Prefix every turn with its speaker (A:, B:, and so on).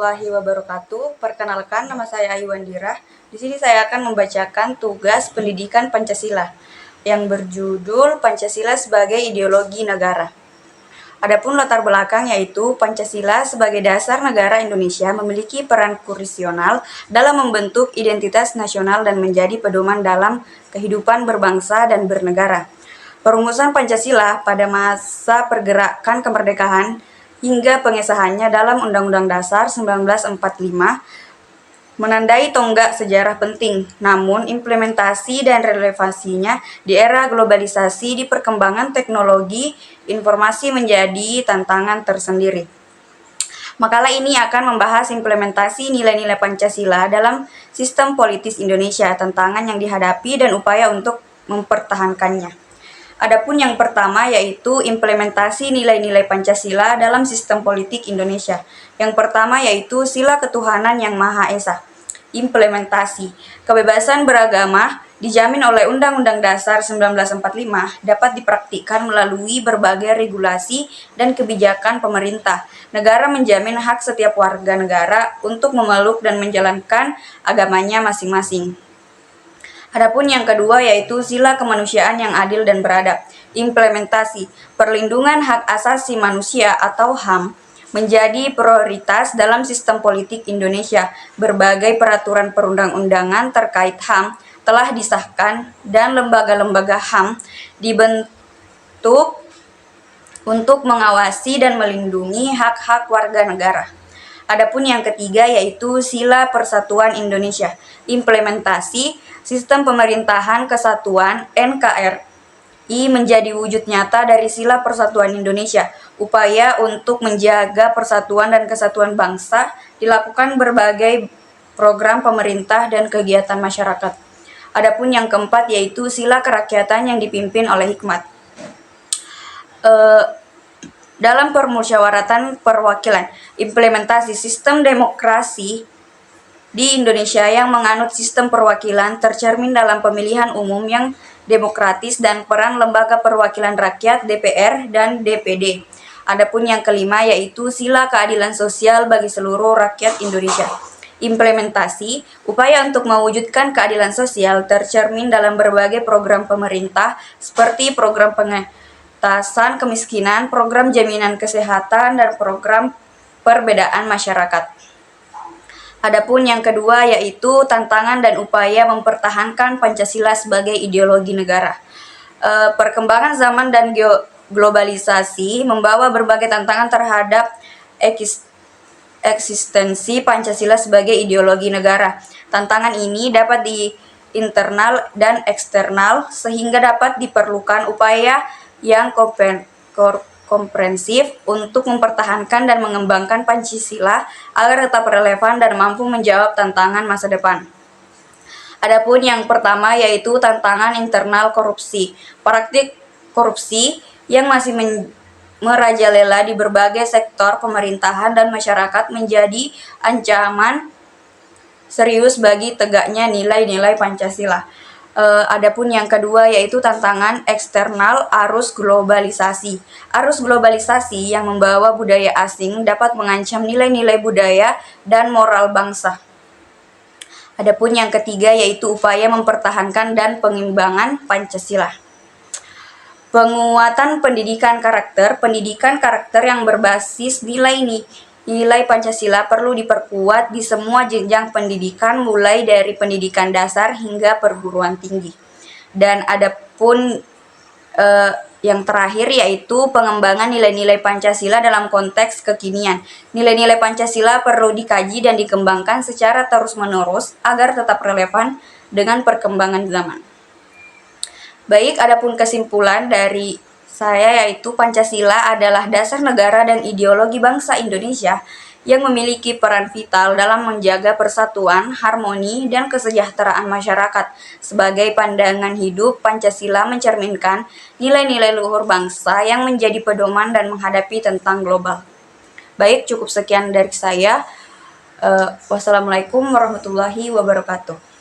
A: warahmatullahi wabarakatuh. Perkenalkan, nama saya Ayu Wandira. Di sini saya akan membacakan tugas pendidikan Pancasila yang berjudul Pancasila sebagai Ideologi Negara. Adapun latar belakang yaitu Pancasila sebagai dasar negara Indonesia memiliki peran krusial dalam membentuk identitas nasional dan menjadi pedoman dalam kehidupan berbangsa dan bernegara. Perumusan Pancasila pada masa pergerakan kemerdekaan hingga pengesahannya dalam Undang-Undang Dasar 1945 menandai tonggak sejarah penting, namun implementasi dan relevansinya di era globalisasi di perkembangan teknologi informasi menjadi tantangan tersendiri. Makalah ini akan membahas implementasi nilai-nilai Pancasila dalam sistem politis Indonesia, tantangan yang dihadapi dan upaya untuk mempertahankannya. Adapun yang pertama yaitu implementasi nilai-nilai Pancasila dalam sistem politik Indonesia. Yang pertama yaitu sila ketuhanan yang Maha Esa. Implementasi. Kebebasan beragama dijamin oleh Undang-Undang Dasar 1945 dapat dipraktikkan melalui berbagai regulasi dan kebijakan pemerintah. Negara menjamin hak setiap warga negara untuk memeluk dan menjalankan agamanya masing-masing. Adapun yang kedua yaitu sila kemanusiaan yang adil dan beradab. Implementasi. Perlindungan hak asasi manusia atau HAM menjadi prioritas dalam sistem politik Indonesia. Berbagai peraturan perundang-undangan terkait HAM telah disahkan dan lembaga-lembaga HAM dibentuk untuk mengawasi dan melindungi hak-hak warga negara. Adapun yang ketiga yaitu sila persatuan Indonesia. Implementasi sistem pemerintahan kesatuan NKRI menjadi wujud nyata dari sila persatuan Indonesia. Upaya untuk menjaga persatuan dan kesatuan bangsa dilakukan berbagai program pemerintah dan kegiatan masyarakat. Adapun yang keempat yaitu sila kerakyatan yang dipimpin oleh hikmat. Dalam permusyawaratan perwakilan, implementasi sistem demokrasi di Indonesia yang menganut sistem perwakilan tercermin dalam pemilihan umum yang demokratis dan peran lembaga perwakilan rakyat DPR dan DPD. Adapun yang kelima yaitu sila keadilan sosial bagi seluruh rakyat Indonesia. Implementasi, upaya untuk mewujudkan keadilan sosial tercermin dalam berbagai program pemerintah seperti program pengentasan kemiskinan, program jaminan kesehatan, dan program perbedaan masyarakat. Adapun yang kedua yaitu tantangan dan upaya mempertahankan Pancasila sebagai ideologi negara. Perkembangan zaman dan globalisasi membawa berbagai tantangan terhadap eksistensi Pancasila sebagai ideologi negara. Tantangan ini dapat di internal dan eksternal sehingga dapat diperlukan upaya yang komprehensif untuk mempertahankan dan mengembangkan Pancasila agar tetap relevan dan mampu menjawab tantangan masa depan. Adapun yang pertama yaitu tantangan internal korupsi. Praktik korupsi yang masih merajalela di berbagai sektor pemerintahan dan masyarakat menjadi ancaman serius bagi tegaknya nilai-nilai Pancasila. Adapun yang kedua yaitu tantangan eksternal arus globalisasi. Arus globalisasi yang membawa budaya asing dapat mengancam nilai-nilai budaya dan moral bangsa. Adapun yang ketiga yaitu upaya mempertahankan dan pengembangan Pancasila. Penguatan pendidikan karakter yang berbasis nilai Pancasila perlu diperkuat di semua jenjang pendidikan mulai dari pendidikan dasar hingga perguruan tinggi. Dan adapun yang terakhir yaitu pengembangan nilai-nilai Pancasila dalam konteks kekinian. Nilai-nilai Pancasila perlu dikaji dan dikembangkan secara terus-menerus agar tetap relevan dengan perkembangan zaman. Baik, adapun kesimpulan dari saya yaitu Pancasila adalah dasar negara dan ideologi bangsa Indonesia yang memiliki peran vital dalam menjaga persatuan, harmoni, dan kesejahteraan masyarakat. Sebagai pandangan hidup, Pancasila mencerminkan nilai-nilai luhur bangsa yang menjadi pedoman dan menghadapi tentang global. Baik, cukup sekian dari saya. Wassalamualaikum warahmatullahi wabarakatuh.